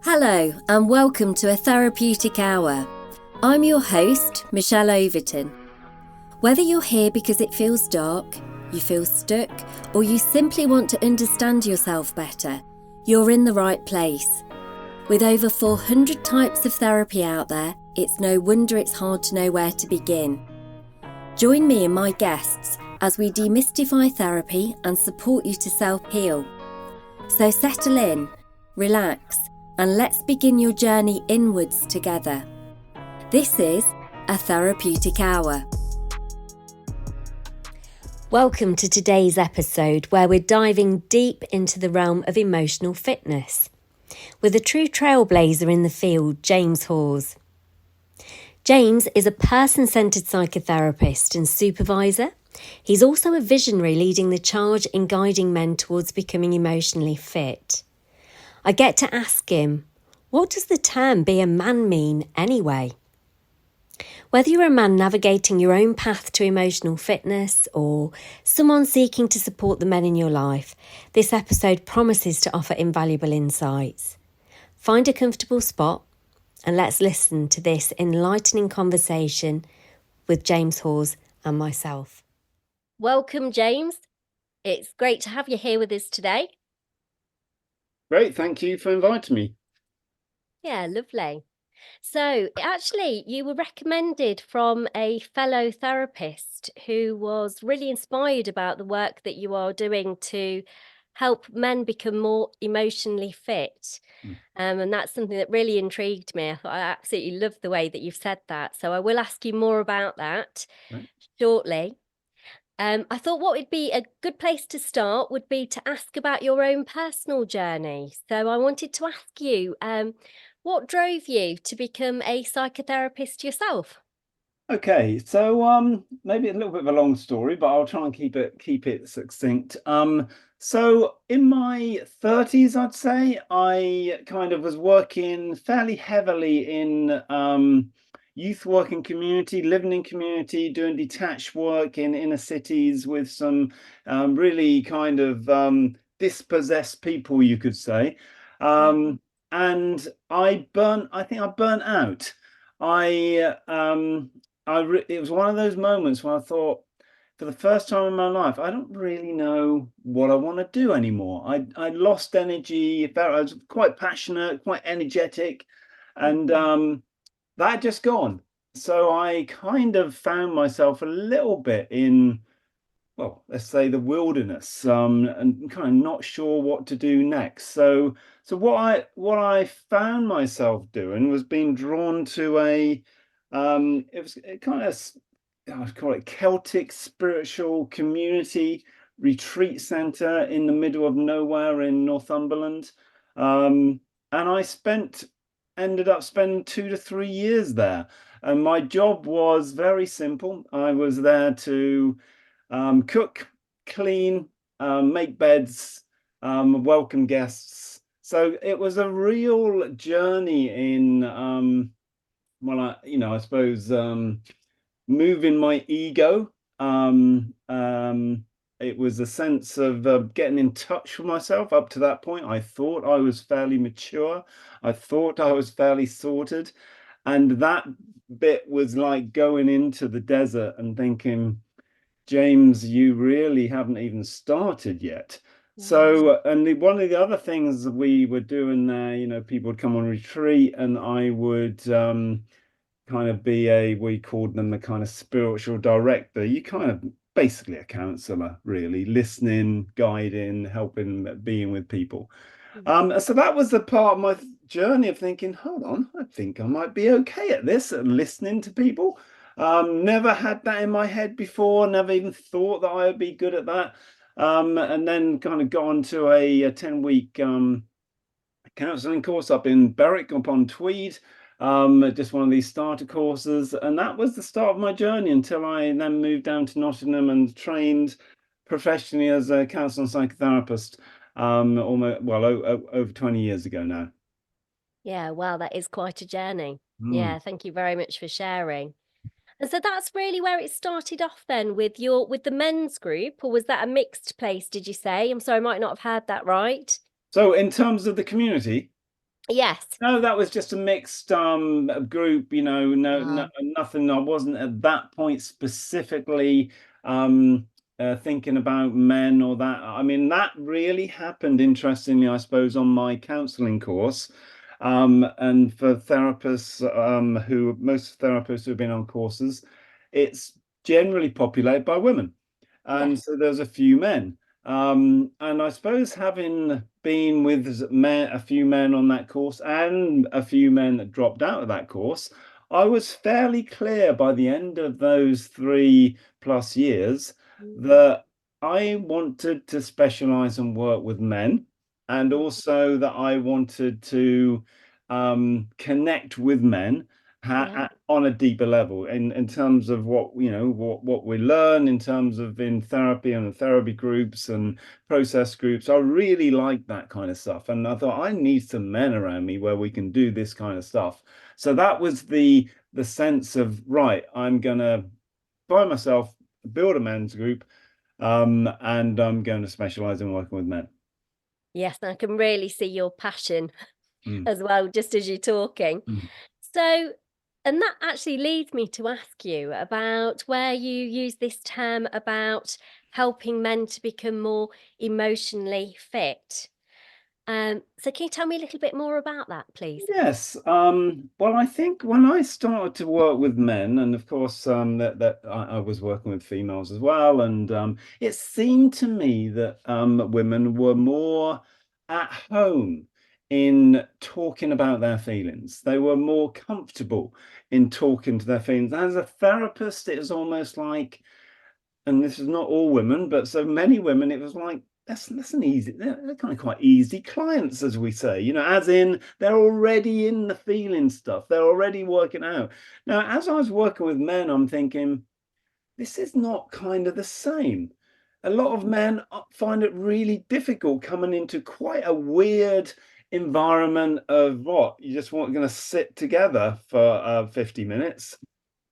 Hello and welcome to a Therapeutic Hour. I'm your host, Michelle Overton. Whether you're here because it feels dark, you feel stuck, or you simply want to understand yourself better, you're in the right place. With over 400 types of therapy out there, it's no wonder it's hard to know where to begin. Join me and my guests as we demystify therapy and support you to self-heal. So settle in, relax, and let's begin your journey inwards together. This is a Therapeutic Hour. Welcome to today's episode where we're diving deep into the realm of emotional fitness with a true trailblazer in the field, James Hawes. James is a person-centred psychotherapist and supervisor. He's also a visionary leading the charge in guiding men towards becoming emotionally fit. I get to ask him, what does the term be a man mean anyway? Whether you're a man navigating your own path to emotional fitness or someone seeking to support the men in your life, this episode promises to offer invaluable insights. Find a comfortable spot and let's listen to this enlightening conversation with James Hawes and myself. Welcome, James. It's great to have you here with us today. Great, thank you for inviting me. Yeah, lovely. So actually, you were recommended from a fellow therapist who was really inspired about the work that you are doing to help men become more emotionally fit. And that's something that really intrigued me. I thought I absolutely love the way that you've said that. So I will ask you more about that shortly. I thought what would be a good place to start would be to ask about your own personal journey. So I wanted to ask you, what drove you to become a psychotherapist yourself? Okay, so maybe a little bit of a long story, but I'll try and keep it succinct. So in my 30s, I'd say, I kind of was working fairly heavily in youth working community, living in community, doing detached work in inner cities with some really kind of dispossessed people, you could say. And I think I burnt out. I it was one of those moments when I thought, for the first time in my life, I don't really know what I want to do anymore. I lost energy. I was quite passionate, quite energetic, and that had just gone. So I kind of found myself a little bit in, well, let's say the wilderness, and kind of not sure what to do next. So what I found myself doing was being drawn to it was kind of, I would call it Celtic spiritual community retreat center in the middle of nowhere in Northumberland. And ended up spending 2 to 3 years there. And my job was very simple. I was there to cook, clean, make beds, welcome guests. So it was a real journey in, I suppose, moving my ego. It was a sense of getting in touch with myself. Up to that point, I thought I was fairly mature. I thought I was fairly sorted. And that bit was like going into the desert and thinking, James, you really haven't even started yet. So, and one of the other things that we were doing there, people would come on retreat and I would kind of be we called them the kind of spiritual director. You kind of basically a counselor, really, listening, guiding, helping, being with people. So that was the part of my journey of thinking, hold on, I think I might be okay at this, and listening to people. Never had that in my head before, never even thought that I would be good at that. And then kind of got on to a 10-week counselling course up in Berwick upon Tweed, just one of these starter courses. And that was the start of my journey until I then moved down to Nottingham and trained professionally as a counsellor and psychotherapist over 20 years ago now. Yeah, wow, that is quite a journey. Yeah, thank you very much for sharing. And so that's really where it started off then with the men's group, or was that a mixed place, did you say? I'm sorry, I might not have heard that right. So in terms of the community, Yes. No, that was just a mixed group, no, Ah, nothing. I wasn't at that point specifically um thinking about men or that. I mean, that really happened, interestingly, I suppose, on my counseling course. And for therapists, who most therapists who've been on courses, it's generally populated by women. And yes. so there's a few men. And I suppose, having been with a few men on that course and a few men that dropped out of that course, I was fairly clear by the end of those 3+ years Mm, that I wanted to specialize and work with men, and mm, also that I wanted to connect with men yeah. on a deeper level, in terms of what we learn in terms of in therapy and therapy groups and process groups. I really like that kind of stuff, and I thought I need some men around me where we can do this kind of stuff. So that was the sense of, right, I'm gonna by myself build a men's group, and I'm going to specialize in working with men. Yes, I can really see your passion Mm, as well, just as you're talking. mm. So, and that actually leads me to ask you about where you use this term about helping men to become more emotionally fit. So can you tell me a little bit more about that, please? Yes. Well, I think when I started to work with men, and of course, that I was working with females as well, and it seemed to me that women were more at home in talking about their feelings. They were more comfortable in talking to their feelings. As a therapist, it was almost like, and this is not all women, but so many women, it was like, that's an easy, they're kind of quite easy clients, as we say, as in they're already in the feeling stuff, they're already working out. Now, as I was working with men, I'm thinking, this is not kind of the same. A lot of men find it really difficult coming into quite a weird environment of, what, you just want going to sit together for 50 minutes.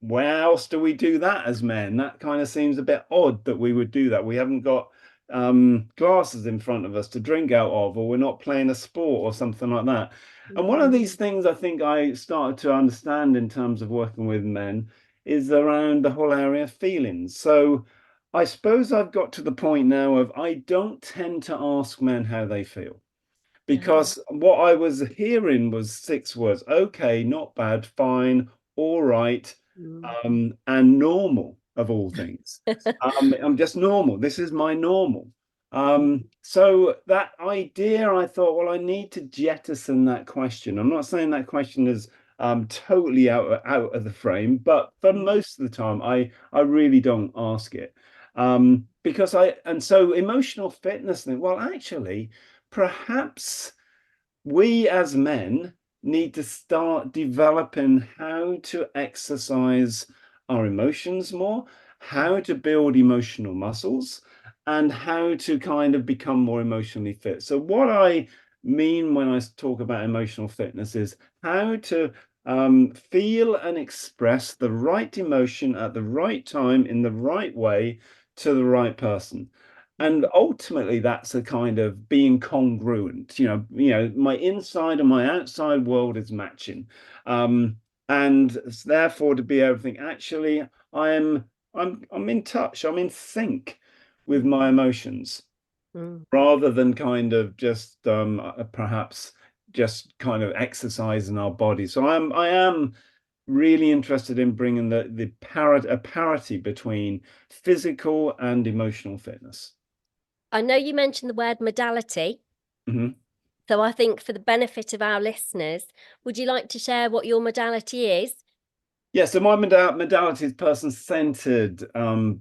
Where else do we do that as men? That kind of seems a bit odd that we would do that. We haven't got glasses in front of us to drink out of, or we're not playing a sport or something like that. And one of Mm, these things I think I started to understand in terms of working with men is around the whole area of feelings. So I suppose I've got to the point now of, I don't tend to ask men how they feel, no. because what I was hearing was 6 words: okay, not bad, fine, all right, Mm. and normal, of all things. I'm just normal. This is my normal. So that idea, I thought, well, I need to jettison that question. I'm not saying that question is totally out of the frame, but for Mm. most of the time, I really don't ask it. Because and so emotional fitness, well, actually, perhaps we as men need to start developing how to exercise our emotions more, Mm. how to build emotional muscles, and how to kind of become more emotionally fit. So, what I mean when I talk about emotional fitness is how to feel and express the right emotion at the right time in the right way to the right person. And Mm. ultimately, that's a kind of being congruent. My inside and my outside world is matching, um, and therefore to be able to think, actually, I'm in touch, I'm in sync with Mm. my emotions, Mm. rather than kind of just perhaps just kind of exercising our body. So I am really interested in bringing a parity between physical and emotional fitness. I know you mentioned the word modality, Mhm. so I think for the benefit of our listeners, would you like to share what your modality is? Yeah, so my modality is person-centered,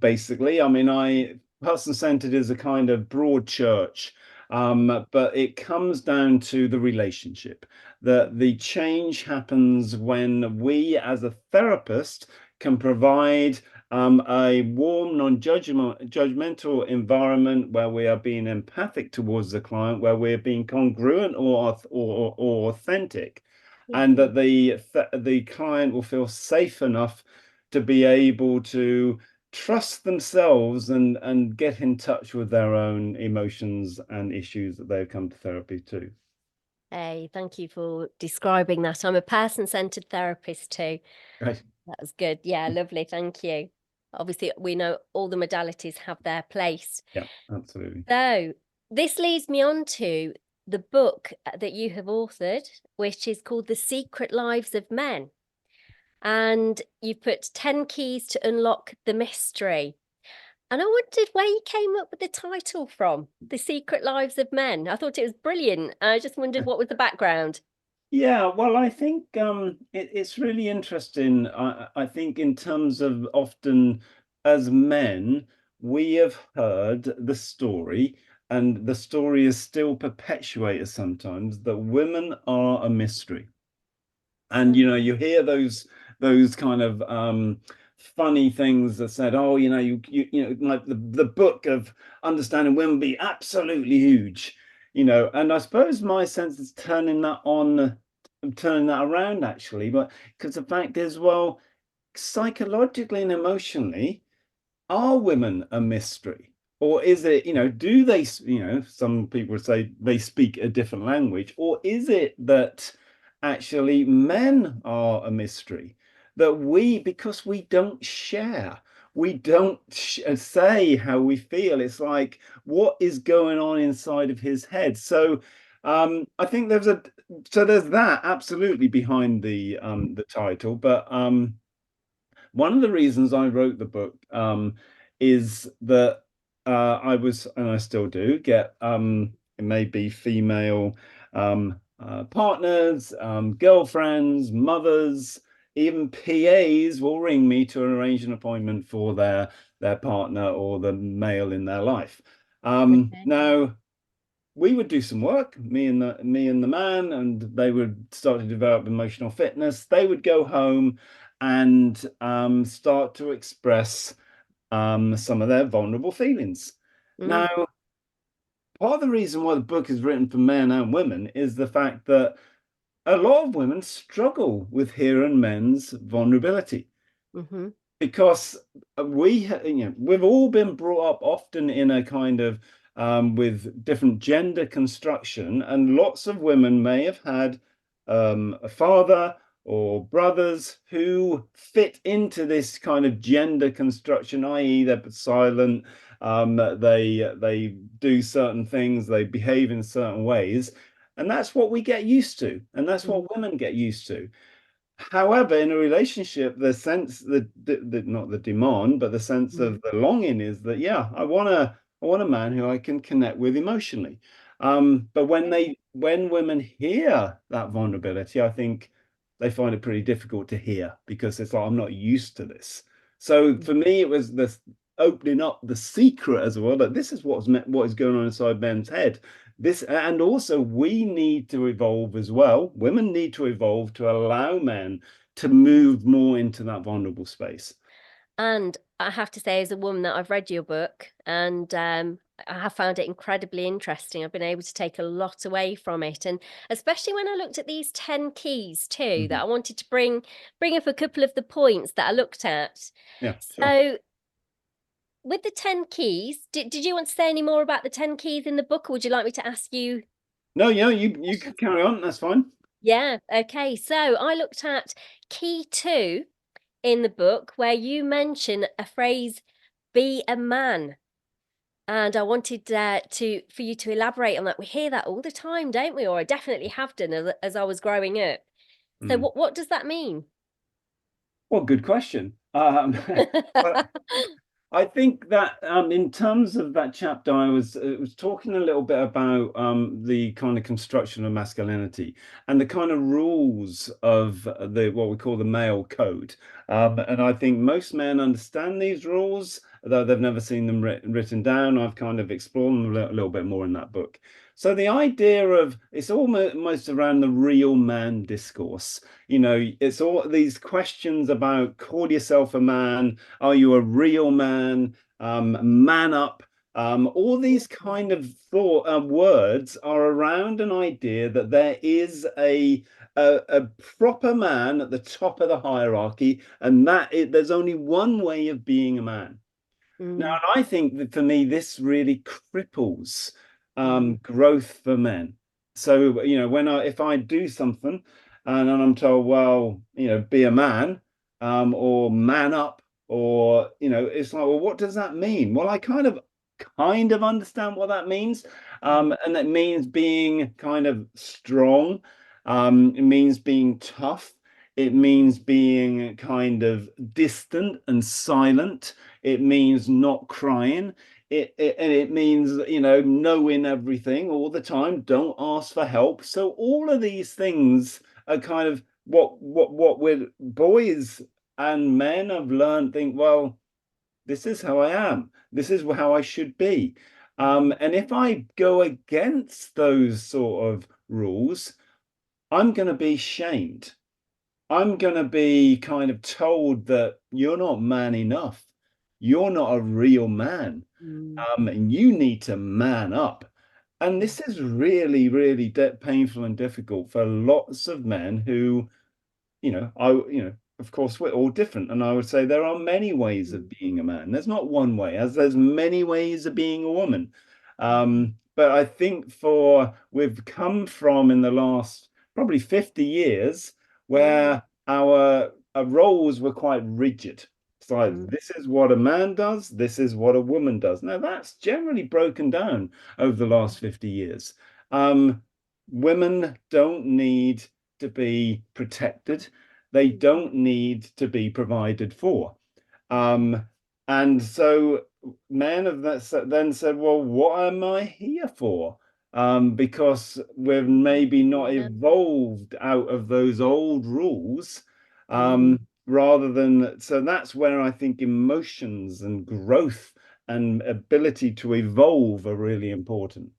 basically. I mean, person-centered is a kind of broad church, but it comes down to the relationship. The change happens when we, as a therapist, can provide a warm, non-judgmental environment where we are being empathic towards the client, where we're being congruent or authentic, and Mm. that the client will feel safe enough to be able to trust themselves and get in touch with their own emotions and issues that they've come to therapy to. Hey, thank you for describing that. I'm a person-centered therapist too. Right. That was good. Yeah, lovely. Thank you. Obviously, we know all the modalities have their place. Yeah, absolutely. So, this leads me on to the book that you have authored, which is called The Secret Lives of Men. And you've put 10 keys to unlock the mystery. And I wondered where you came up with the title from, The Secret Lives of Men. I thought it was brilliant. I just wondered what was the background. Yeah, well, I think it's really interesting. I think in terms of often as men, we have heard the story, and the story is still perpetuated sometimes that women are a mystery. And you hear those kind of funny things that said, oh, like the book of understanding women be absolutely huge, and I suppose my sense is turning that around actually, but because the fact is, well, psychologically and emotionally, are women a mystery? Or is it, do they, some people would say they speak a different language, or is it that actually men are a mystery? That because we don't share, we don't say how we feel. It's like, what is going on inside of his head? So I think there's that absolutely behind the title, but one of the reasons I wrote the book is that I was, and I still do, get it may be female partners, girlfriends, mothers, even PAs will ring me to arrange an appointment for their partner or the male in their life. Okay. Now we would do some work, me and the man, and they would start to develop emotional fitness. They would go home and start to express some of their vulnerable feelings. Mm, Now, part of the reason why the book is written for men and women is the fact that a lot of women struggle with hearing men's vulnerability mm-hmm, because we've all been brought up often in a kind of with different gender construction, and lots of women may have had a father or brothers who fit into this kind of gender construction, i.e. they're silent, they do certain things, they behave in certain ways, and that's what we get used to, and that's mm, what women get used to. However, in a relationship, the sense, the not the demand, but the sense of mm. the longing is that, yeah, I want a man who I can connect with emotionally. But Yeah. when women hear that vulnerability, I think they find it pretty difficult to hear because it's like, I'm not used to this. So for me, it was this opening up the secret as well, that this is what is going on inside men's head. This, and also we need to evolve as well. Women need to evolve to allow men to move more into that vulnerable space. And I have to say, as a woman, that I've read your book and I have found it incredibly interesting. I've been able to take a lot away from it. And especially when I looked at these 10 keys too, that Mhm. I wanted to bring up a couple of the points that I looked at. Yeah, sure. So with the 10 keys, did you want to say any more about the 10 keys in the book, or would you like me to ask you No, yeah, you can questions? carry on. That's fine. Yeah, okay. So I looked at key 2 in the book where you mention a phrase, be a man. And I wanted for you to elaborate on that. We hear that all the time, don't we? Or I definitely have done as I was growing up. So Mm. what does that mean? Well, good question. Well, I think that in terms of that chapter, I was talking a little bit about the kind of construction of masculinity and the kind of rules of the what we call the male code. And I think most men understand these rules, though they've never seen them written down. I've kind of explored them a little bit more in that book. So the idea of it's almost around the real man discourse. It's all these questions about call yourself a man, are you a real man? Man up. All these kind of thought words are around an idea that there is a proper man at the top of the hierarchy, and there's only one way of being a man. Now, Mm, and I think that for me, this really cripples mm, growth for men. So, when if I do something and then I'm told, well, be a man, or man up, or, it's like, well, what does that mean? Well, I kind of understand what that means. Mm. And that means being kind of strong. It means being tough. It means being kind of distant and silent. It means not crying. And it means, knowing everything all the time. Don't ask for help. So all of these things are kind of what with boys and men have learned. Think, well, this is how I am. This is how I should be. And if I go against those sort of rules, I'm going to be shamed. I'm going to be kind of told that you're not man enough. You're not a real man. Mm. And you need to man up. And Mm. this is really, really painful and difficult for lots of men who, of course, we're all different. And I would say there are many ways of Mm. being a man. There's not one way, as there's many ways of being a woman. Mm. But I think we've come from in the last probably 50 years Mm. where our roles were quite rigid. It's like, Mm. this is what a man does, this is what a woman does. Now, that's generally broken down over the last 50 years. Um, Women don't need to be protected. They don't need to be provided for. Um, and so men have then said, well, what am I here for? Because we've maybe not Yeah. evolved out of those old rules. Mm. Rather than, so that's where I think emotions and growth and ability to evolve are really important.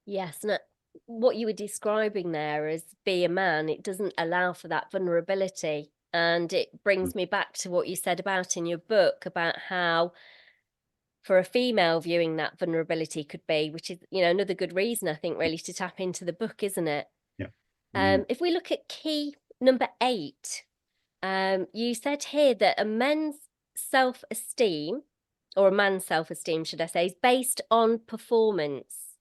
Yes, and what you were describing there as be a man, it doesn't allow for that vulnerability. And it brings me back to what you said about in your book about how for a female viewing that vulnerability could be, which is, another good reason I think really to tap into the book, isn't it? Yeah. Mm, If we look at key number 8, you said here that a men's self-esteem, or a man's self-esteem, should I say, is based on performance.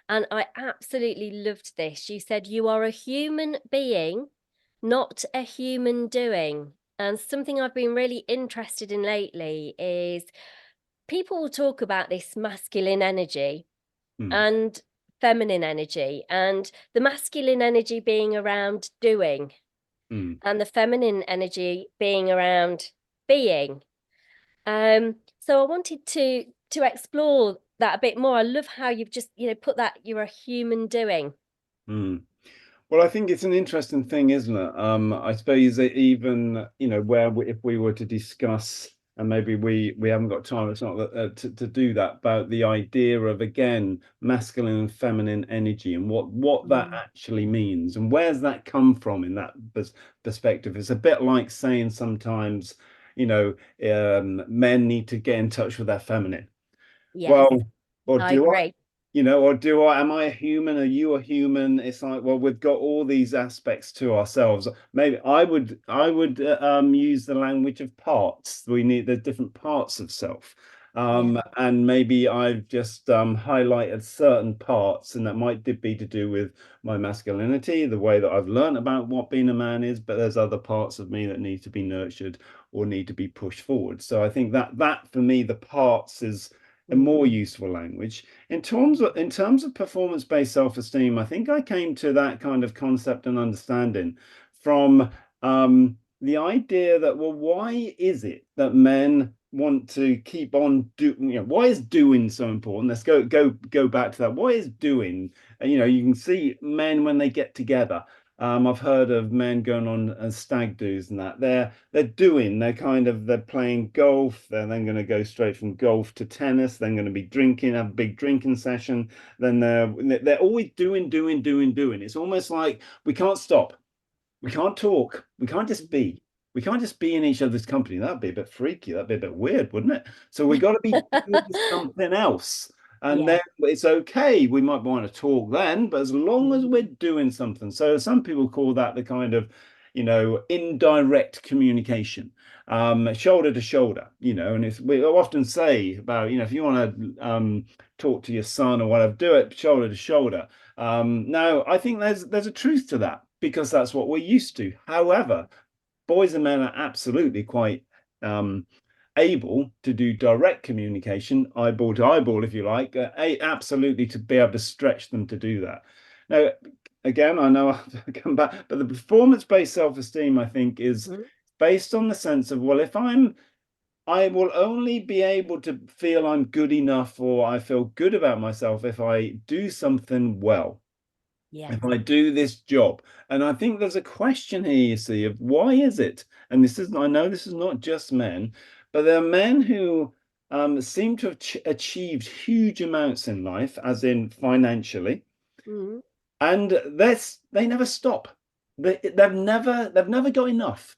And I absolutely loved this. You said you are a human being, not a human doing. And something I've been really interested in lately is people will talk about this masculine energy mm, and feminine energy, and the masculine energy being around doing, mm, and the feminine energy being around being. So I wanted to explore that a bit more. I love how you've just, put that you're a human doing. mm. Well, I think it's an interesting thing, isn't it? I suppose that even, if we were to discuss, and maybe we haven't got time, it's not to do that, about the idea of, again, masculine and feminine energy and what that Mm. actually means and where's that come from in that perspective. It's a bit like saying sometimes, men need to get in touch with their feminine. Yes, Well, or I do I? agree. Am I a human? Are you a human? It's like, well, we've got all these aspects to ourselves. Maybe I would use the language of parts. There's different parts of self. Yeah. And maybe I've just highlighted certain parts, and that might be to do with my masculinity, the way that I've learned about what being a man is, but there's other parts of me that need to be nurtured or need to be pushed forward. So I think that for me, the parts is a more Mm. useful language. In terms of performance-based self-esteem, I think I came to that kind of concept and understanding from the idea that, well, why is it that men want to keep on why is doing so important? Let's go back to that. Why is doing? You can see men when they get together. I've heard of men going on stag do's and that. They're playing golf. They're then going to go straight from golf to tennis. Then going to be drinking, have a big drinking session. Then they're always doing, doing, doing, doing. It's almost like we can't stop. We can't talk. We can't just be. We can't just be in each other's company. That'd be a bit freaky. That'd be a bit weird, wouldn't it? So we got to be doing something else. And Yeah. then it's okay. We might want to talk then, but as long as we're doing something. So some people call that the kind of indirect communication, shoulder to shoulder, and we often say about, if you want to talk to your son or whatever, do it shoulder to shoulder. Now, I think there's a truth to that because that's what we're used to. However, boys and men are absolutely quite able to do direct communication, eyeball to eyeball, if you like, absolutely to be able to stretch them to do that. Now, again, I know I have to come back, but the performance-based self-esteem, I think, is Mhm. based on the sense of, well, I will only be able to feel I'm good enough or I feel good about myself if I do something well, Yes. if I do this job. And I think there's a question here, you see, of why is it? And I know this is not just men, but there are men who seem to have achieved huge amounts in life, as in financially, Mm, and they never stop. They've never got enough.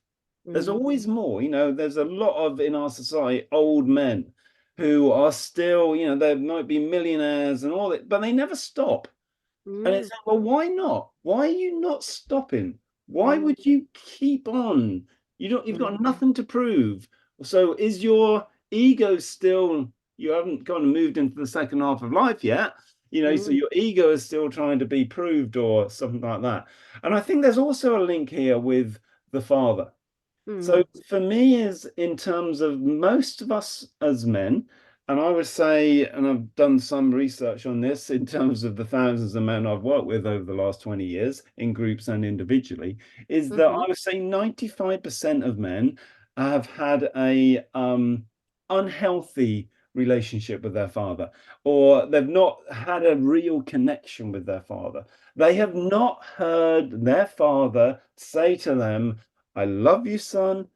There's mm, always more. There's a lot of in our society old men who are still, they might be millionaires and all that, but they never stop. And it's mm, like, well, why not? Why are you not stopping? Why mm, would you keep on? You've got mm, nothing to prove. So is your ego still, you haven't kind of moved into the second half of life yet, so mm, your ego is still trying to be proved or something like that. And I think there's also a link here with the father. So mm, for me, is in terms of most of us as men, and I would say, and I've done some research on this in terms of the thousands of men I've worked with over the last 20 years in groups and individually, is that mhm, I would say 95% of men have had a unhealthy relationship with their father, or they've not had a real connection with their father. They have not heard their father say to them, I love you, son.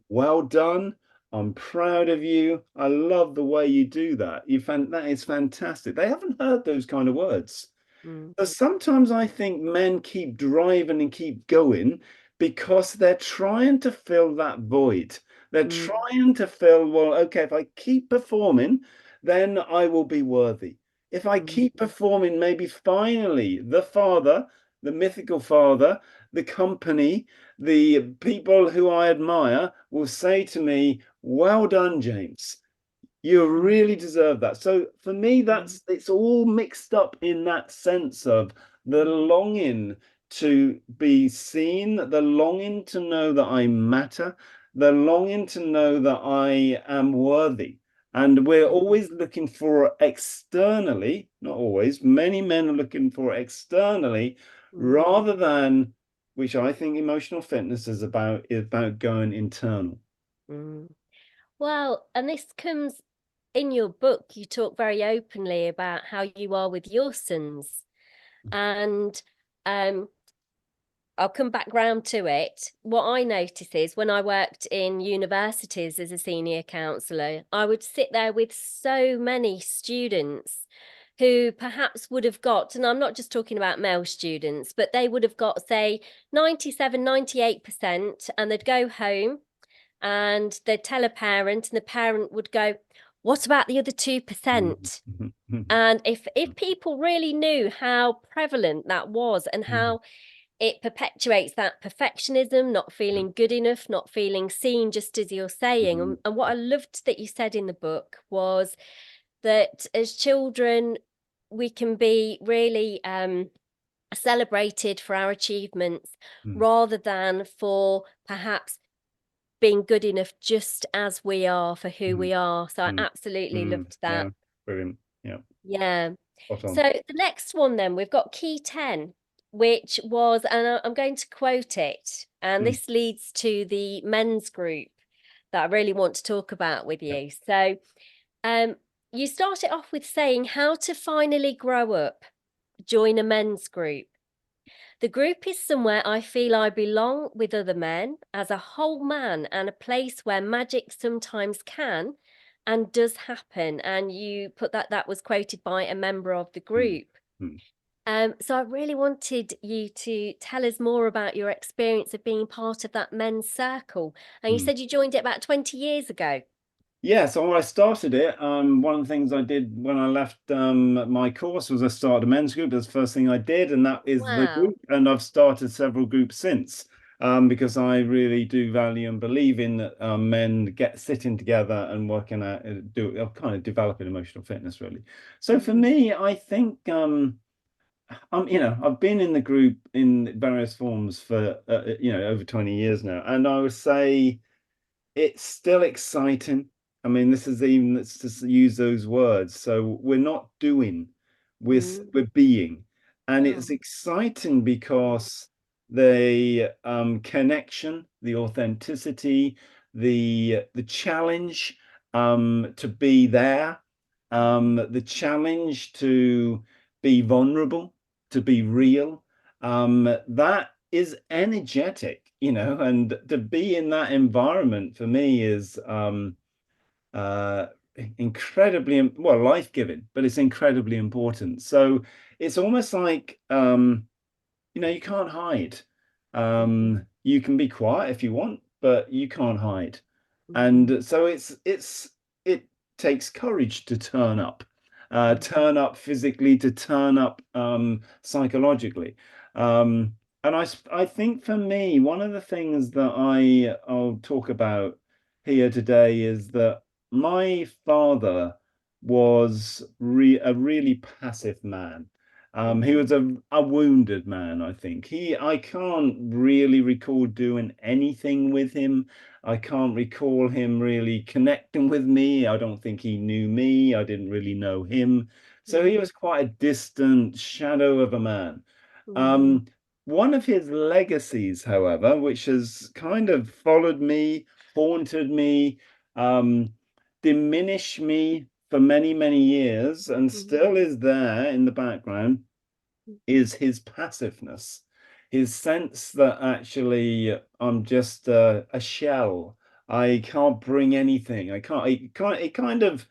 Well done. I'm proud of you. I love the way you do that. That is fantastic. They haven't heard those kind of words. mm, But sometimes I think men keep driving and keep going because they're trying to fill that void. They're mm, trying to fill, well, okay, if I keep performing, then I will be worthy. If I mm, keep performing, maybe finally the father, the mythical father, the company, the people who I admire will say to me, well done, James. You really deserve that. So for me, mm, it's all mixed up in that sense of the longing to be seen, the longing to know that I matter, the longing to know that I am worthy. And we're always looking for externally, not always, many men are looking for externally mm, rather than, which I think emotional fitness is about going internal. mm. Well, and this comes in your book. You talk very openly about how you are with your sons, and um, I'll come back round to it. What I notice is when I worked in universities as a senior counsellor, I would sit there with so many students who perhaps would have got, and I'm not just talking about male students, but they would have got, say, 97, 98%, and they'd go home and they'd tell a parent, and the parent would go, what about the other 2%? And if people really knew how prevalent that was and how it perpetuates that perfectionism, not feeling good enough, not feeling seen, just as you're saying. And what I loved that you said in the book was that as children, we can be really celebrated for our achievements rather than for perhaps being good enough just as we are for who we are. So I absolutely loved that. Yeah, brilliant. Yeah, Yeah. spot So on. the next one, then, we've got key 10, which was, and I'm going to quote it, and Mm, this leads to the men's group that I really want to talk about with yeah. you. So um, you start it off with saying how to finally grow up, join a men's group. The group is somewhere I feel I belong with other men as a whole man and a place where magic sometimes can and does happen. And you put that was quoted by a member of the Mm, group. mm, So I really wanted you to tell us more about your experience of being part of that men's circle. And you mm. said you joined it about 20 years ago. Yeah, so when I started it, one of the things I did when I left my course was I started a men's group. That's the first thing I did, and that is the Wow. group. And I've started several groups since. because I really do value and believe in that men sitting together and working out, kind of developing emotional fitness, really. So for Mm, me, I think I've been in the group in various forms for over 20 years now, and I would say it's still exciting. I mean, let's just use those words. So we're not doing, mm, we're being. And it's oh, exciting because the connection, the authenticity, the challenge to be there, the challenge to be vulnerable, to be real, that is energetic, and to be in that environment for me is uh, incredibly, well, life-giving, but it's incredibly important. So it's almost like, you can't hide. mm, You can be quiet if you want, but you can't hide. mm, And so it takes courage to turn up physically, to turn up psychologically. And I think for me, one of the things that I'll talk about here today is that my father was a really passive man. He mm, was a wounded man, I think. I can't really recall doing anything with him. I can't recall him really connecting with me. I don't think he knew me. I didn't really know him. So he mm, was quite a distant shadow of a man. mm, Um, One of his legacies, however, which has kind of followed me, haunted me, um, diminished me for many, many years, and mm, still is there in the background, is his passiveness, his sense that actually I'm just a shell. I can't bring anything. It kind of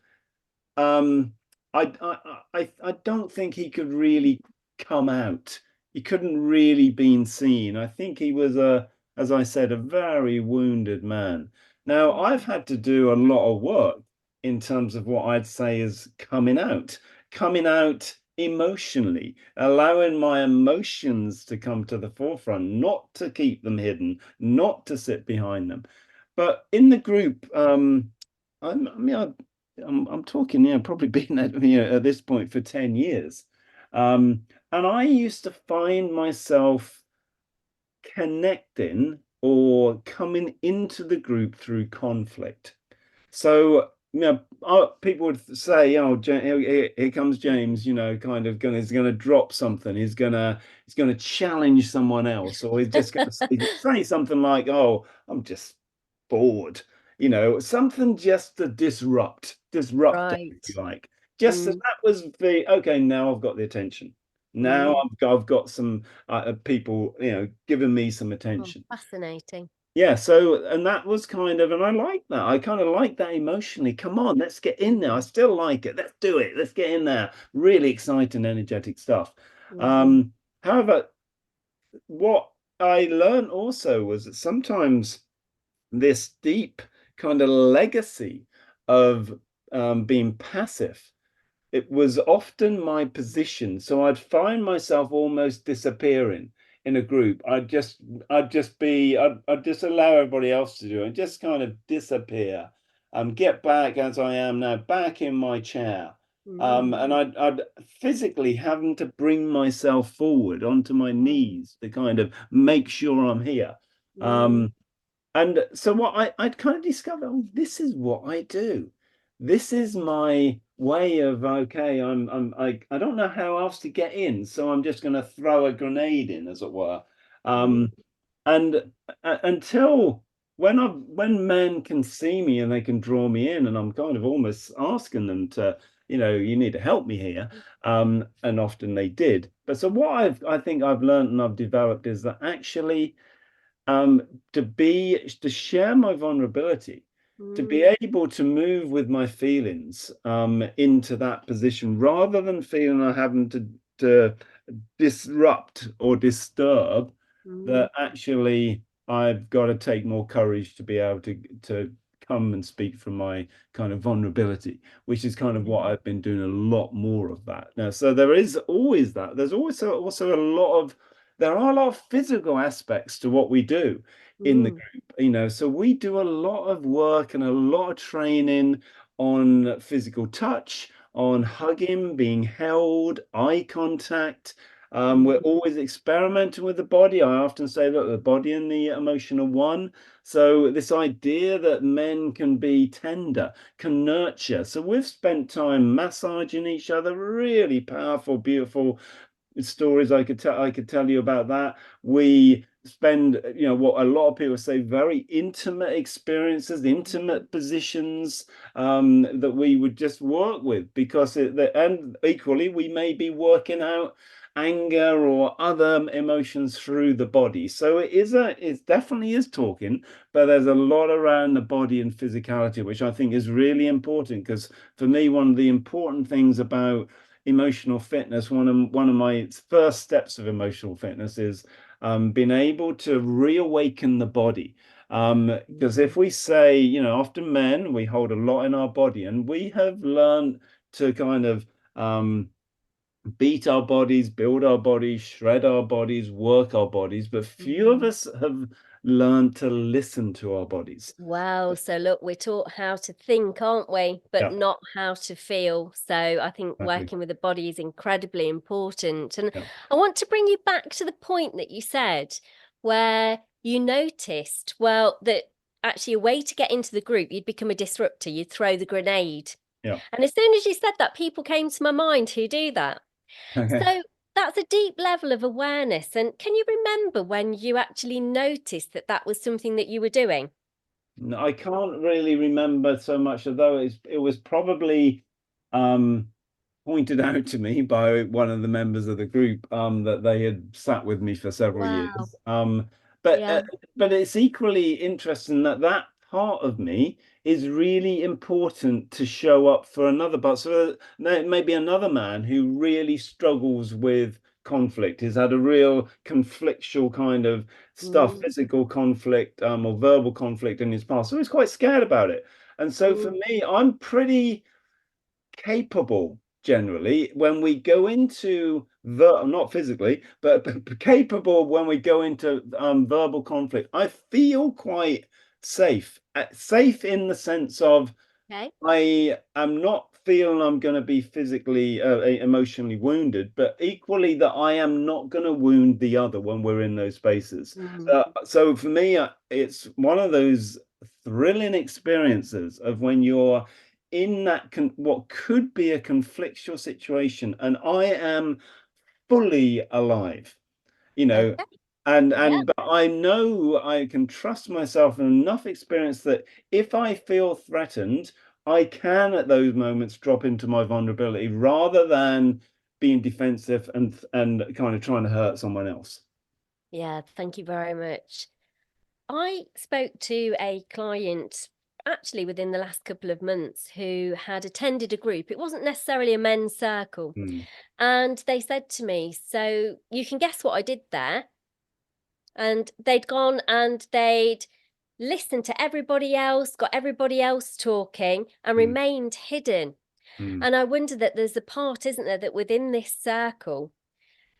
um, I don't think he could really come out. He couldn't really been seen. I think he was as I said, a very wounded man. Now, I've had to do a lot of work in terms of what I'd say is coming out emotionally, allowing my emotions to come to the forefront, not to keep them hidden, not to sit behind them. But in the group, I mean, I'm talking, probably been at this point for 10 years. And I used to find myself connecting or coming into the group through conflict. So, people would say, "Oh, here comes James," kind of he's gonna drop something. He's gonna challenge someone else, or he's just gonna say something like, "Oh, I'm just bored," something just to disrupt it, if right. you like. Just so Mm, that was the okay. Now I've got the attention. Now mm, I've got some people, giving me some oh, attention. fascinating. Yeah, so and that was kind of, and I like that. I kind of like that emotionally. Come on, let's get in there. I still like it. Let's do it. Let's get in there. Really exciting, energetic stuff. Mm, Um, However, what I learned also was that sometimes this deep kind of legacy of being passive, it was often my position. So I'd find myself almost disappearing in a group. I'd just allow everybody else to do it and just kind of disappear. Get back as I am now, back in my chair. mm, And I'd physically having to bring myself forward onto my mm, knees to kind of make sure I'm here. mm, Um, and so what I'd kind of discovered, oh, this is what I do. This is my way of, okay, I don't know how else to get in, so I'm just going to throw a grenade in, as it were. mm, Um, and until when men can see me and they can draw me in, and I'm kind of almost asking them to, you need to help me here. And often they did. But so what I think I've learned and I've developed is that actually um, to share my vulnerability, to be mm, able to move with my feelings into that position rather than feeling I having to disrupt or disturb, mm, that actually I've got to take more courage to be able to come and speak from my kind of vulnerability, which is kind of what mm, I've been doing a lot more of that now. So there is always that. There's also a lot of there are a lot of physical aspects to what we do in the Mm, group, so we do a lot of work and a lot of training on physical touch, on hugging, being held, eye contact. We're mm, always experimenting with the body. I often say, look, the body and the emotion are one. So this idea that men can be tender, can nurture. So we've spent time massaging each other, really powerful, beautiful stories I could tell you about that. We spend, what a lot of people say, very intimate experiences, intimate positions, that we would just work with, because and equally we may be working out anger or other emotions through the body. So it definitely is talking, but there's a lot around the body and physicality, which I think is really important, because for me, one of the important things about emotional fitness, one of my first steps of emotional fitness is being able to reawaken the body. Because if mm. we say, often men, we hold a lot in our body, and we have learned to kind of beat our bodies, build our bodies, shred our bodies, work our bodies, but few of Mm. us have learned to listen to our bodies. Wow. So look, we're taught how to think, aren't we? But Yeah, not how to feel. So I think exactly. working with the body is incredibly important. And Yeah, I want to bring you back to the point that you said where you noticed, well, that actually a way to get into the group, you'd become a disruptor, you'd throw the grenade. yeah. And as soon as you said that, people came to my mind who do that. Okay. So that's a deep level of awareness. And can you remember when you actually noticed that that was something that you were doing? No, I can't really remember so much, although it was probably um, pointed out to me by one of the members of the group, that they had sat with me for several Wow. years. But Yeah. it's equally interesting that that part of me is really important to show up for another part. So maybe another man who really struggles with conflict, has had a real conflictual kind of stuff, Mm, physical conflict, or verbal conflict in his past. So he's quite scared about it. And so for mm, me, I'm pretty capable generally when we go into not physically, but capable when we go into verbal conflict. I feel quite safe, safe in the sense of okay. I am not feeling I'm going to be physically, emotionally wounded, but equally that I am not going to wound the other when we're in those spaces. Mm, So for me, it's one of those thrilling experiences of when you're in that what could be a conflictual situation, and I am fully alive, you know okay. and Yeah. but I know I can trust myself and enough experience that if I feel threatened, I can at those moments drop into my vulnerability rather than being defensive and kind of trying to hurt someone else. Yeah. Thank you very much. I spoke to a client actually within the last couple of months who had attended a group. It wasn't necessarily a men's circle. Mm, And they said to me, so you can guess what I did there. And they'd gone and they'd listened to everybody else, got everybody else talking, and mm, remained hidden. mm, And I wonder that there's a part, isn't there, that within this circle,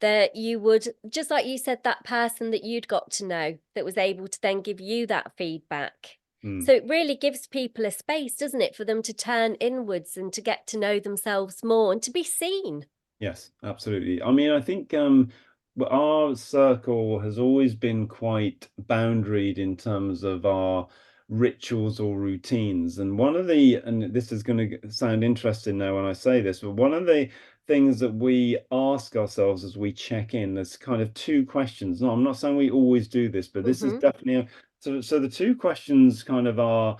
that you would, just like you said, that person that you'd got to know that was able to then give you that feedback. mm. So it really gives people a space, doesn't it, for them to turn inwards and to get to know themselves more and to be seen. Yes, absolutely. I mean, I think our circle has always been quite boundaried in terms of our rituals or routines. And this is going to sound interesting now when I say this, but one of the things that we ask ourselves as we check in, there's kind of two questions. No, I'm not saying we always do this, but this is Mm-hmm. definitely so the two questions kind of are,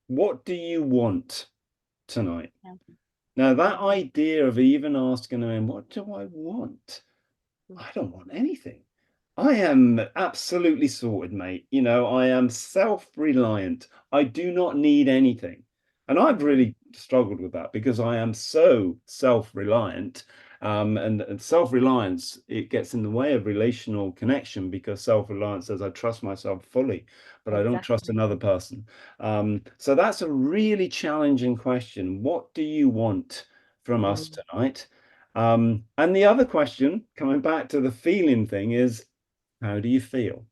what do you want tonight? Yeah. Now, that Mm-hmm. idea of even asking them, what do I want? I don't want anything. I am absolutely sorted, mate. I am self-reliant. I do not need anything. And I've Mm-hmm. really struggled with that because I am so self-reliant. And self-reliance, it gets in the way of relational connection because self-reliance says I trust myself fully, but I don't trust Exactly. another person. So that's a really challenging question. What do you want from us Mm. tonight? And the other question, coming back to the feeling thing, is how do you feel?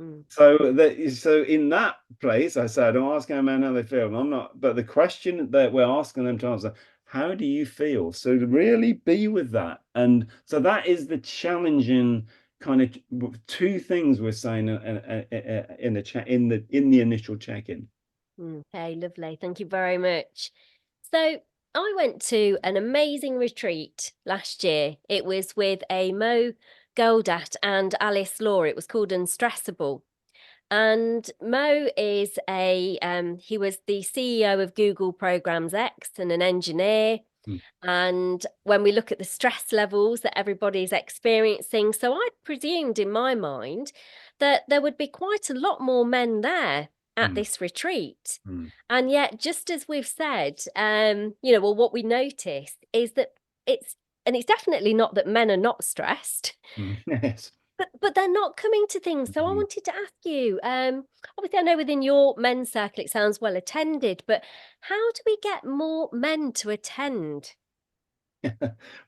Mm, So in that place, I said, I'm asking a man how they feel. And I'm not, but the question that we're asking them to answer, how do you feel? So to really be with that. And so that is the challenging kind of two things we're saying in the chat in the initial check-in. okay, lovely. Thank you very much. So I went to an amazing retreat last year. It was with a Mo Goldat and Alice Law. It was called Unstressable. And Mo is he was the CEO of Google Programs X and an engineer. Mm, And when we look at the stress levels that everybody's experiencing, so I presumed in my mind that there would be quite a lot more men there at mm, this retreat. mm, And yet, just as we've said, well, what we noticed is that it's definitely not that men are not stressed, mm. Yes. but they're not coming to things. So I Mm. wanted to ask you, obviously I know within your men's circle it sounds well attended, but how do we get more men to attend?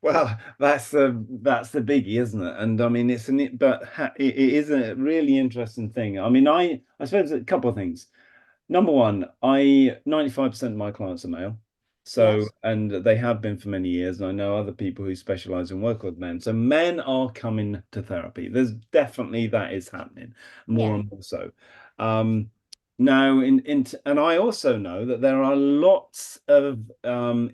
Well, that's the biggie, isn't it? And I mean, it is a really interesting thing. I mean, I suppose a couple of things. Number one, I 95% of my clients are male. So, Yes. and they have been for many years, and I know other people who specialize in work with men. So men are coming to therapy. There's definitely that is happening more Yeah. and more so. Um, Now, and I also know that there are lots of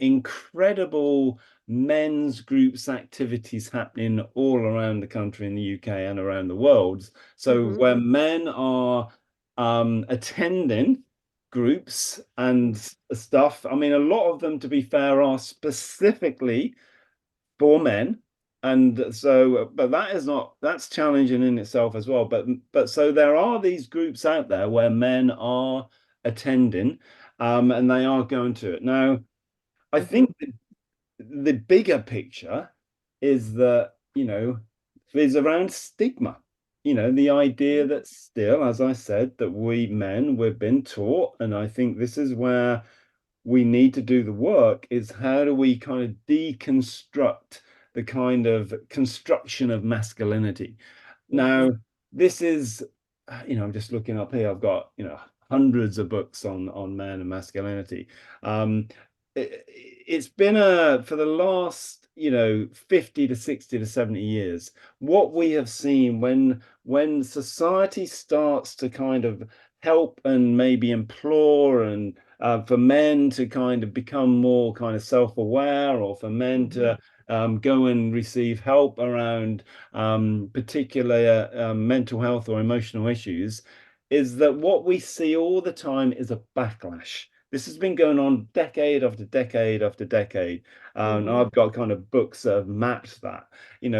incredible men's groups activities happening all around the country in the UK and around the world. So Mm-hmm. where men are attending groups and stuff. I mean, a lot of them, to be fair, are specifically for men. And so, but that's challenging in itself as well. But so there are these groups out there where men are attending, and they are going to it. Now, I Mm-hmm. think the bigger picture is that, is around stigma. The idea that still, as I said, that we men, we've been taught, and I think this is where we need to do the work, is how do we kind of deconstruct the kind of construction of masculinity. Yes. Now, this is, I'm just looking up here. I've got, hundreds of books on man and masculinity. It's been for the last, 50 to 60 to 70 years, what we have seen when society starts to kind of help and maybe implore and for men to kind of become more kind of self-aware, or for men Mm-hmm. to go and receive help around particular mental health or emotional issues, is that what we see all the time is a backlash. This has been going on decade after decade after decade. Mm-hmm. I've got kind of books that have mapped that,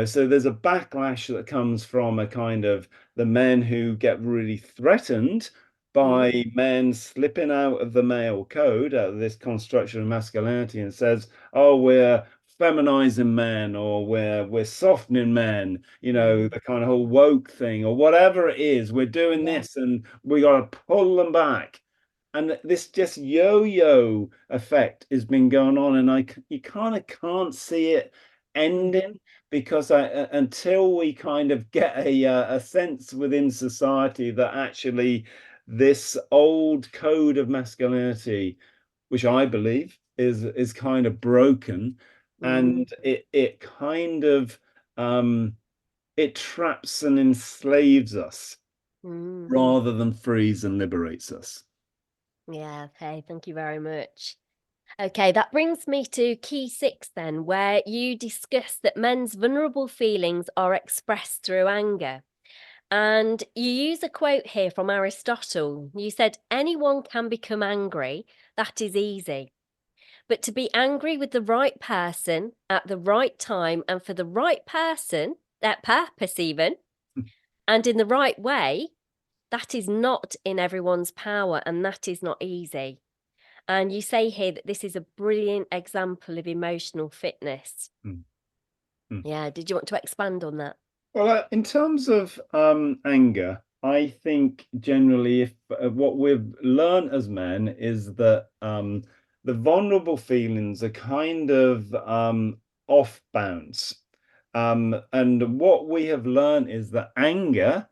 so there's a backlash that comes from a kind of the men who get really threatened Mm-hmm. by men slipping out of the male code, out of this construction of masculinity, and says, "Oh, we're feminizing men, or we're softening men," Mm. the kind of whole woke thing, or whatever it is. We're doing Yeah. this, and we got to pull them back. And this just yo-yo effect has been going on, and you kind of can't see it Mm-hmm. ending, because until we kind of get a sense within society that actually this old code of masculinity, which I believe is kind of broken, Mm. and it kind of it traps and enslaves us Mm. rather than frees and liberates us. Yeah, okay, thank you very much. Okay, that brings me to key six then, where you discuss that men's vulnerable feelings are expressed through anger. And you use a quote here from Aristotle. You said, anyone can become angry. That is easy. But to be angry with the right person at the right time and for the right person, that purpose even, and in the right way, that is not in everyone's power and that is not easy. And you say here that this is a brilliant example of emotional fitness. Mm, mm. Yeah, did you want to expand on that? Well, in terms of anger, I think generally, if what we've learned as men is that the vulnerable feelings are kind of off bounds. And what we have learned is that anger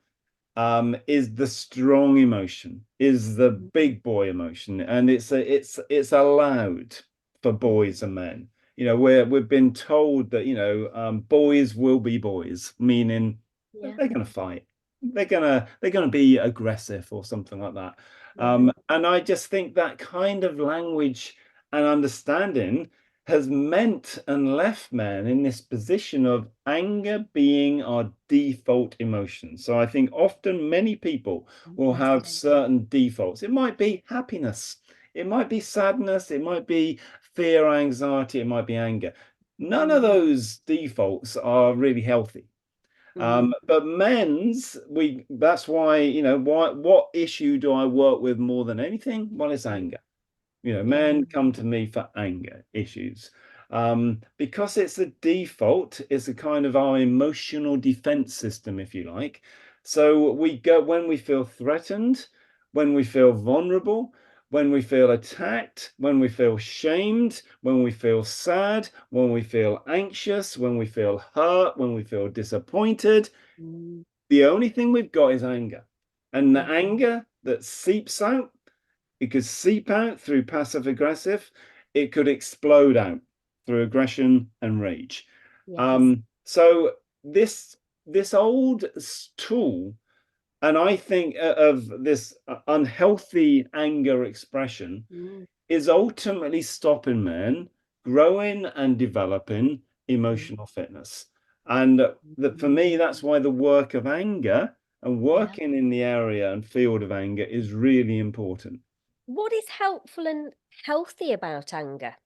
is the strong emotion, is the big boy emotion, and it's allowed for boys and men. We've been told that boys will be boys, meaning Yeah. they're going to fight, they're gonna be aggressive or something like that. Yeah. And I just think that kind of language and understanding has meant and left men in this position of anger being our default emotion. So I think often many people will have Interesting. certain defaults. It might be happiness, it might be sadness, it might be fear, anxiety, it might be anger. None of Mm, those defaults are really healthy. mm, But men's, that's why, what issue do I work with more than anything? Well, it's mm. anger. Yeah. Men come to me for anger issues. Because it's a default, it's a kind of our emotional defense system, if you like. So we go when we feel threatened, when we feel vulnerable, when we feel attacked, when we feel shamed, when we feel sad, when we feel anxious, when we feel hurt, when we feel disappointed, Mm, the only thing we've got is anger. And the mm. anger that seeps out, it could seep out through passive aggressive. It could explode out through aggression and rage. Yes. So this old tool, and I think of this unhealthy anger expression, Mm, is ultimately stopping men growing and developing mm, emotional fitness. And that for me, mm. that's why the work of anger and Yeah. working in the area and field of anger is really important. What is helpful and healthy about anger?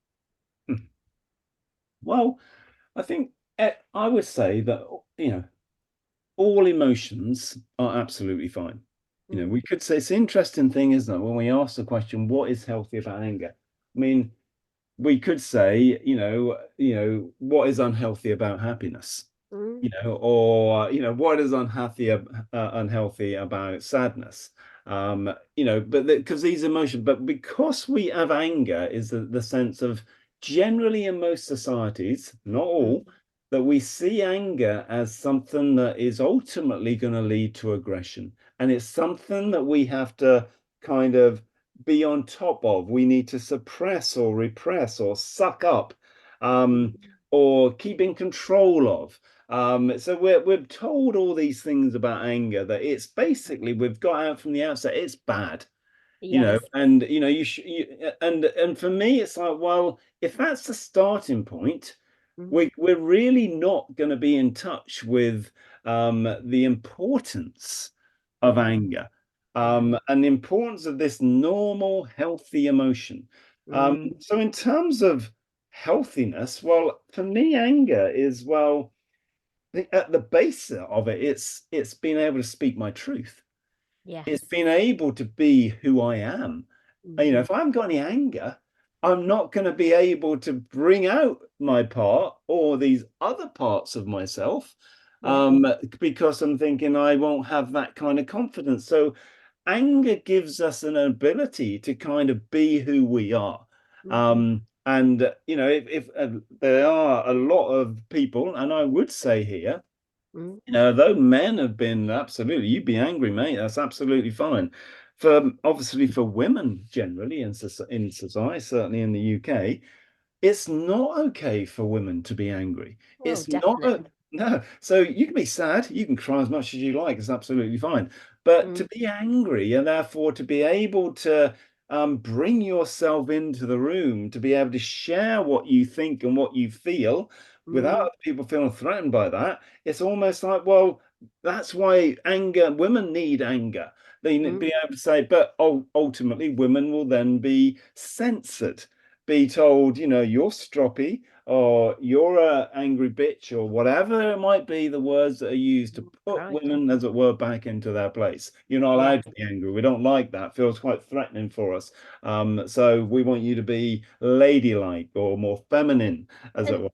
Well, I think I would say that, you know, all emotions are absolutely fine. Mm, We could say it's an interesting thing, isn't it, when we ask the question, what is healthy about anger? I mean, we could say, what is unhealthy about happiness? mm, Or what is unhealthy about sadness? But because these emotions, but because we have anger, is the sense of generally in most societies, not all, mm, that we see anger as something that is ultimately going to lead to aggression, and it's something that we have to kind of be on top of. We need to suppress or repress or suck up, mm, or keep in control of. So we're told all these things about anger that it's basically we've got out from the outset. It's bad, yes. and and for me, it's like, well, if that's the starting point, Mm, we're really not going to be in touch with the importance of yeah. anger, Yeah. and the importance of this normal, healthy emotion. Mm, So in terms of healthiness, well, for me, anger is, well, at the base of it, it's being able to speak my truth. It's yes. being able to be who I am. Mm, If I haven't got any anger, I'm not going to be able to bring out my part or these other parts of myself, yeah. because I'm thinking I won't have that kind of confidence. So anger gives us an ability to kind of be who we are. Mm, And if there are a lot of people, and I would say here, mm, though men have been absolutely, you'd be angry, mate. That's absolutely fine. For obviously for women generally in society, certainly in the UK, it's not okay for women to be angry. oh, It's not a definitely. no. So you can be sad, you can cry as much as you like, it's absolutely fine. But to Mm, be angry and therefore to be able to bring yourself into the room, to be able to share what you think and what you feel without mm, other people feeling threatened by that, it's almost like, well, that's why anger, women need anger. They need to mm, be able to say, but ultimately, women will then be censored, be told, you're stroppy or you're a angry bitch or whatever it might be, the words that are used to mm, put crikey. women, as it were, back into their place. You're not Yeah. allowed to be angry. We don't like that. Feels quite threatening for us. So we want you to be ladylike or more feminine, as it And were.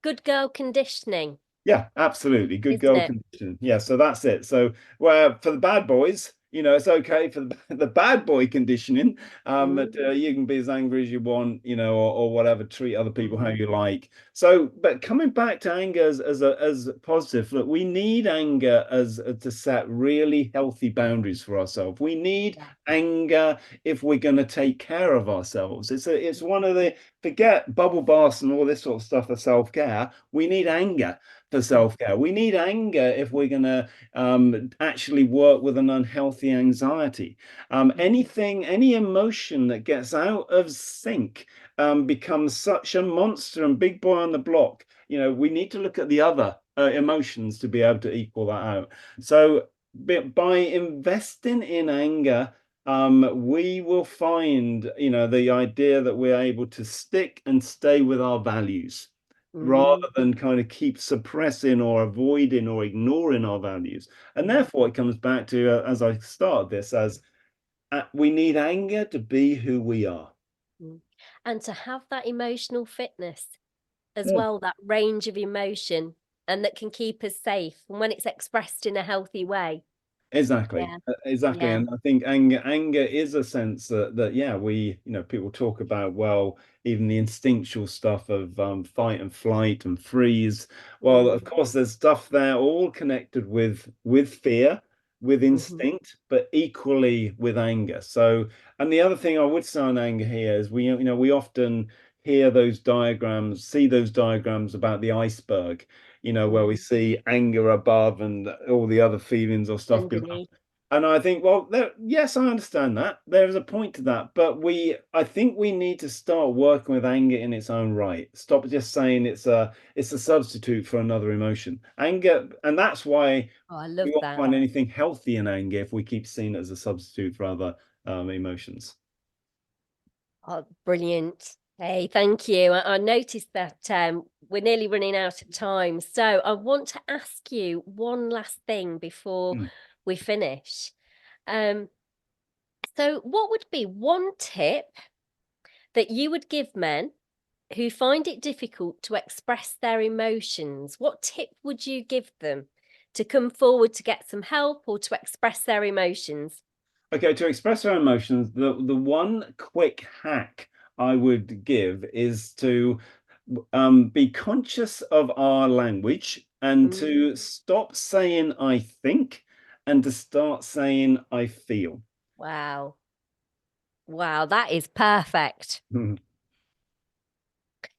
good girl conditioning, Yeah, absolutely. Good isn't girl it? condition. Yeah, so that's it. So, well, for the bad boys, it's okay for the bad boy conditioning. But, Mm, you can be as angry as you want, or whatever, treat other people how mm, you like. So, but coming back to anger as positive, look, we need anger as to set really healthy boundaries for ourselves. We need yeah. anger if we're going to take care of ourselves. It's one of the forget bubble baths and all this sort of stuff for self-care. We need anger for Mm, self-care. We need anger if we're going to actually work with an unhealthy anxiety. mm, Any emotion that gets out of sync becomes such a monster and big boy on the block. We need to look at the other emotions to be able to equal that out. So by investing in anger, we will find, the idea that we're able to stick and stay with our values rather mm, than kind of keep suppressing or avoiding or ignoring our values. And mm, therefore, it comes back to, as I started this, as we need anger to be who we are. mm. And to have that emotional fitness as Mm. well, that range of emotion, and that can keep us safe and when it's expressed in a healthy way. Exactly. Yeah, Exactly. yeah. And I think anger is a sense that yeah, people talk about, well, even the instinctual stuff of fight and flight and freeze. Well, of Mm, course, there's stuff there all connected with fear, with mhm, instinct, but equally with anger. So, and the other thing I would say on anger here is we often hear those diagrams, see those diagrams about the iceberg, where we mm. see anger above and all the other feelings or stuff below. Underneath. And I think, well, yes, I understand that. There is a point to that, but I think we need to start working with anger in its own right. Stop just saying it's a substitute for another emotion. Anger, and that's why Oh, I we love won't that. find anything healthy in anger if we keep seeing it as a substitute for other emotions. Oh, brilliant. Hey, thank you. I noticed that we're nearly running out of time. So I want to ask you one last thing before Mm. we finish. Um, so what would be one tip that you would give men who find it difficult to express their emotions? What tip would you give them to come forward to get some help or to express their emotions? Okay, to express our emotions, the one quick hack I would give is to be conscious of our language and Mm, to stop saying I think and to start saying I feel. wow. Wow, that is perfect.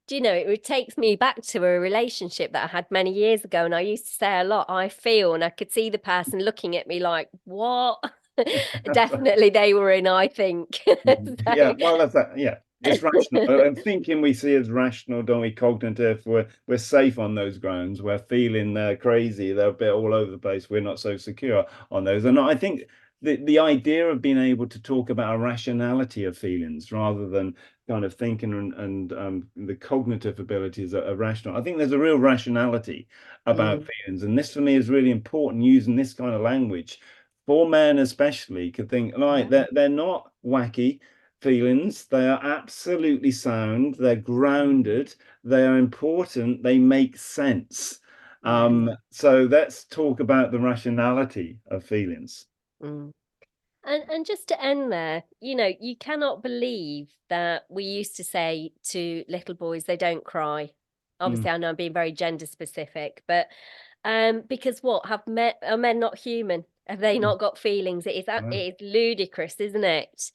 Do you know, it takes me back to a relationship that I had many years ago, and I used to say a lot, "I feel," and I could see the person looking at me like, "What?" Definitely they were in "I think." Yeah, So well, that's that. Yeah, it's rational. And thinking we see as rational, don't we? Cognitive. We're safe on those grounds. We're feeling crazy. They're a bit all over the place. We're not so secure on those. And I think the idea of being able to talk about a rationality of feelings rather than kind of thinking and the cognitive abilities are rational. I think there's a real rationality about Mm, feelings, and this for me is really important using this kind of language for men especially could think, right, yeah, they're not wacky feelings. They are absolutely sound. They're mhm, grounded. They are important. They make sense. yeah, So let's talk about the rationality of feelings. mm. And just to end there, you know, you cannot believe that we used to say to little boys, they don't cry. Mm, Obviously, I know I'm being very gender specific, but because what have men are men not human? Have they mm, not got feelings? It no, is ludicrous, isn't it?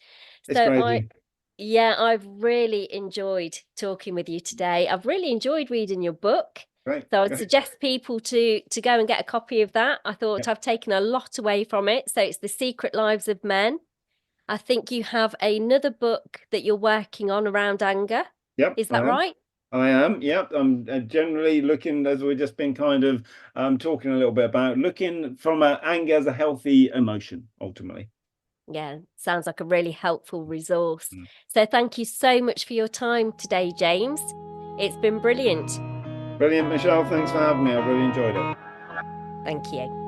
it's So I crazy. yeah, I've really enjoyed talking with you today. I've really enjoyed reading your book. Great, So I'd great. suggest people to go and get a copy of that. I thought Yep, I've taken a lot away from it. So it's The Secret Lives of Men. I think you have another book that you're working on around anger. yep, Is I that am. right? I am. Yep. I'm generally looking, as we've just been kind of talking a little bit about, looking from anger as a healthy emotion, ultimately. Yeah, sounds like a really helpful resource. Mm. So thank you so much for your time today, James. It's been brilliant. Brilliant, Michelle. Thanks for having me. I really enjoyed it. Thank you.